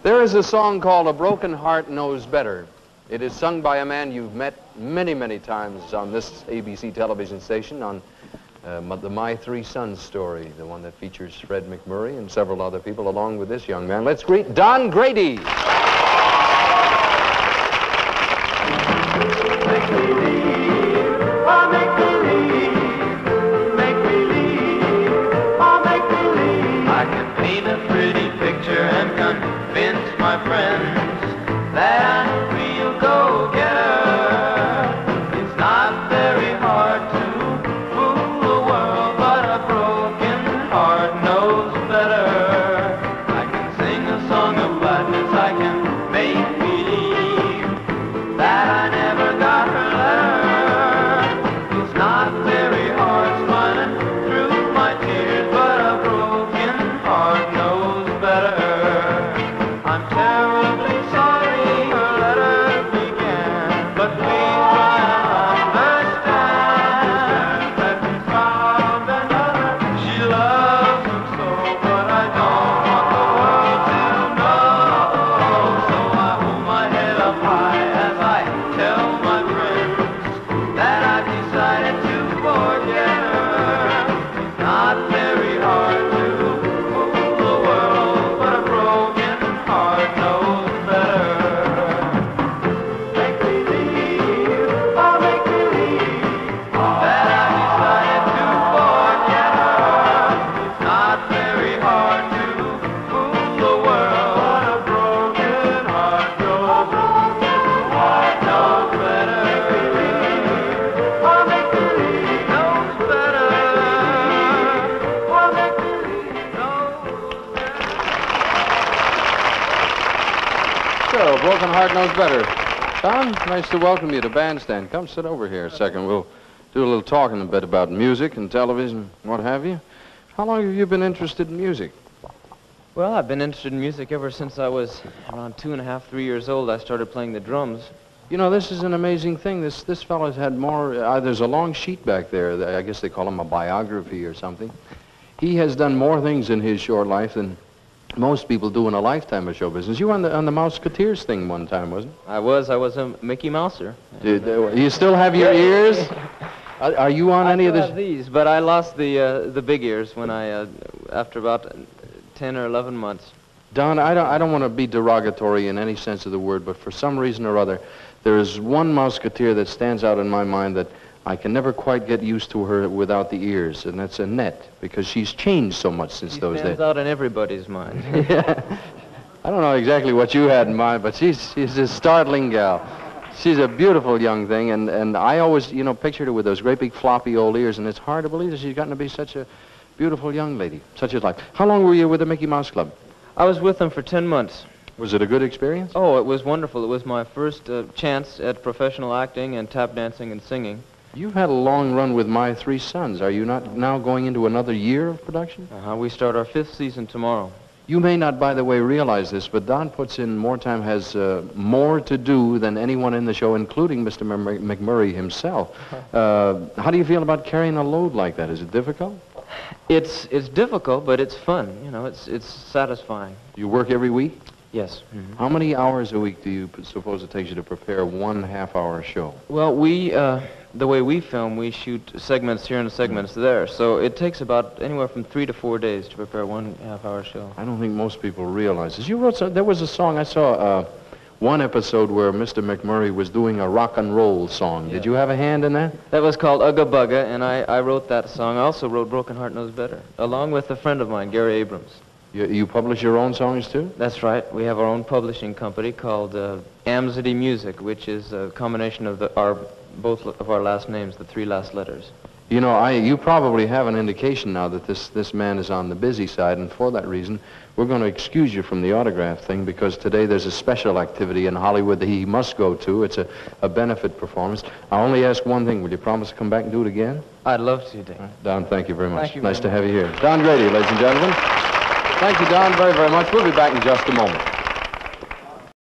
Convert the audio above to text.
There is a song called A Broken Heart Knows Better. It is sung by a man you've met many, many times on this ABC television station on the My Three Sons story, the one that features Fred McMurray and several other people along with this young man. Let's greet Don Grady. My friends, that I'm a real go-getter. It's not very hard to fool the world, but a broken heart knows better. I can sing a song of gladness, I can make believe that I never got her letter. It's not very hard smiling through my tears, but a broken heart knows better. I'm terribly sorry her letter began, but please try and understand that she's found another. She loves him so, but I don't want the world to know. So I hold my head up high as I tell my friends that I've decided to forget her. It's not very hard to fool the world, but a broken heart knows better. Make believe, oh make believe that I decided to forget her. It's not very hard to fool the world, but a broken heart knows better. Oh make believe knows better. Oh make believe knows better. So, A Broken Heart Knows Better. Don, nice to welcome you to Bandstand. Come sit over here a second. We'll do a little talking a bit about music and television, what have you. How long have you been interested in music? Well, I've been interested in music ever since I was around 2.5, 3 years old. I started playing the drums. You know, this is an amazing thing. This fellow's had more, there's a long sheet back there. I guess they call him a biography or something. He has done more things in his short life than most people do in a lifetime of show business. You were on the Mouseketeers thing one time, wasn't it? I was a Mickey Mouser. You still have your ears? Are you on any of I this? still have these, but I lost the big ears when I after about 10 or 11 months. Don, I don't want to be derogatory in any sense of the word, but for some reason or other, there is one Mouseketeer that stands out in my mind that I can never quite get used to her without the ears, and that's Annette, because she's changed so much since those days. She stands out in everybody's mind. Yeah. I don't know exactly what you had in mind, but she's a startling gal. She's a beautiful young thing, and I always, you know, pictured her with those great big floppy old ears, and it's hard to believe that she's gotten to be such a beautiful young lady, such is life. How long were you with the Mickey Mouse Club? I was with them for 10 months. Was it a good experience? Oh, it was wonderful. It was my first chance at professional acting and tap dancing and singing. You've had a long run with My Three Sons. Are you not now going into another year of production? We start our 5th season tomorrow. You may not, by the way, realize this, but Don puts in more time, has more to do than anyone in the show, including Mr. McMurray himself. How do you feel about carrying a load like that? Is it difficult? It's difficult, but it's fun. You know, it's satisfying. You work every week? Yes. Mm-hmm. How many hours a week do you suppose it takes you to prepare 1 half-hour show? Well, the way we film, we shoot segments here and segments there. So it takes about anywhere from 3 to 4 days to prepare 1 half-hour show. I don't think most people realize this. You wrote there was a song, I saw one episode where Mr. McMurray was doing a rock and roll song. Yeah. Did you have a hand in that? That was called Ugga Bugga, and I wrote that song. I also wrote Broken Heart Knows Better, along with a friend of mine, Gary Abrams. You publish your own songs, too? That's right. We have our own publishing company called Amzity Music, which is a combination of both of our last names, the 3 last letters. You know, you probably have an indication now that this man is on the busy side, and for that reason, we're going to excuse you from the autograph thing, because today there's a special activity in Hollywood that he must go to. It's a benefit performance. I only ask one thing. Will you promise to come back and do it again? I'd love to, Dave. Right. Don, thank you very much. Thank you nice very to have you here. Don Grady, ladies and gentlemen. Thank you, Don, very, very much. We'll be back in just a moment.